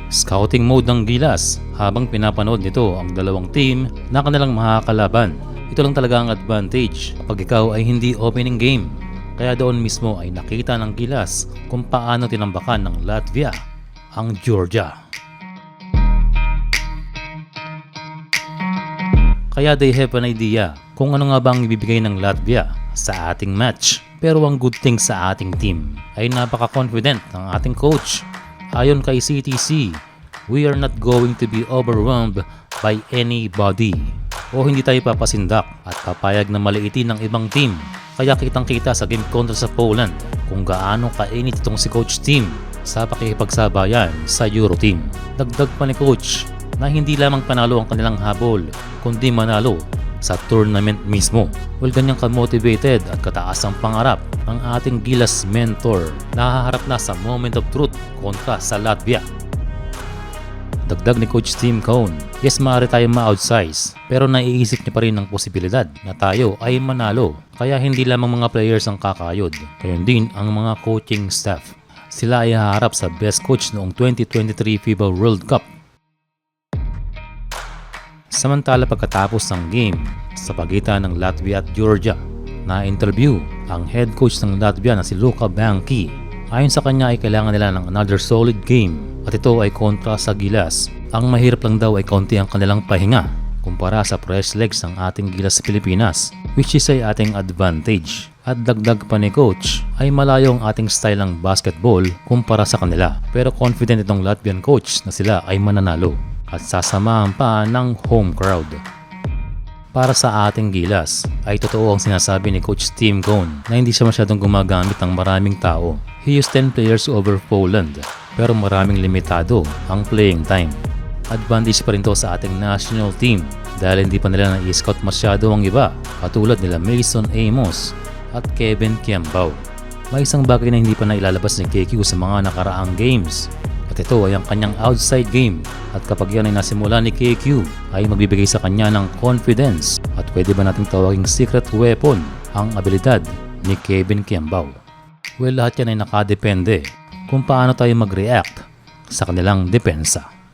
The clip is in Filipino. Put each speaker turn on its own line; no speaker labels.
Scouting mode ng Gilas habang pinapanood nito ang dalawang team na kanilang makakalaban. Ito lang talaga ang advantage kapag ikaw ay hindi opening game. Kaya doon mismo ay nakita ng Gilas kung paano tinambakan ng Latvia ang Georgia. Kaya they have an idea kung ano nga bang ibibigay ng Latvia sa ating match. Pero ang good thing sa ating team ay napaka-confident ng ating coach. Ayon kay CTC, we are not going to be overwhelmed by anybody. O hindi tayo papasindak at papayag na maliitin ng ibang team. Kaya kitang-kita sa game kontra sa Poland kung gaano kainit itong si Coach Team sa pakikipagsabayan sa Euro Team. Dagdag pa ni Coach na hindi lamang panalo ang kanilang habol kundi manalo sa tournament mismo. Well, ganyang ka-motivated at kataas ang pangarap ang ating Gilas mentor na haharap na sa moment of truth kontra sa Latvia. Dagdag ni Coach Tim Cone, yes, maaari tayong ma-outsize pero naiisip niya pa rin ang posibilidad na tayo ay manalo. Kaya hindi lamang mga players ang kakayod, gayon din ang mga coaching staff. Sila ay haharap sa best coach noong 2023 FIBA World Cup. Samantala pagkatapos ng game sa pagitan ng Latvia at Georgia, na-interview ang head coach ng Latvia na si Luka Banki. Ayon sa kanya ay kailangan nila ng another solid game at ito ay kontra sa Gilas. Ang mahirap lang daw ay kaunti ang kanilang pahinga kumpara sa fresh legs ng ating Gilas sa Pilipinas, which is ay ating advantage. At dagdag pa ni coach ay malayo ang ating style ng basketball kumpara sa kanila, pero confident itong Latvian coach na sila ay mananalo at sasamahan pa ng home crowd. Para sa ating Gilas ay totoo ang sinasabi ni Coach Tim Cone na hindi siya masyadong gumagamit ng maraming tao. He used 10 players over Poland pero maraming limitado ang playing time. Advantage pa rin to sa ating national team dahil hindi pa nila na-scout masyado ang iba katulad nila Mason Amos at Kevin Kiambao. May isang bagay na hindi pa nailalabas ni KQ sa mga nakaraang games. At ito ay ang kanyang outside game at kapag yan ay nasimula ni KQ ay magbibigay sa kanya ng confidence at pwede ba nating tawaging secret weapon ang abilidad ni Kevin Kiambao. Well, lahat yan ay nakadepende kung paano tayo mag-react sa kanilang depensa.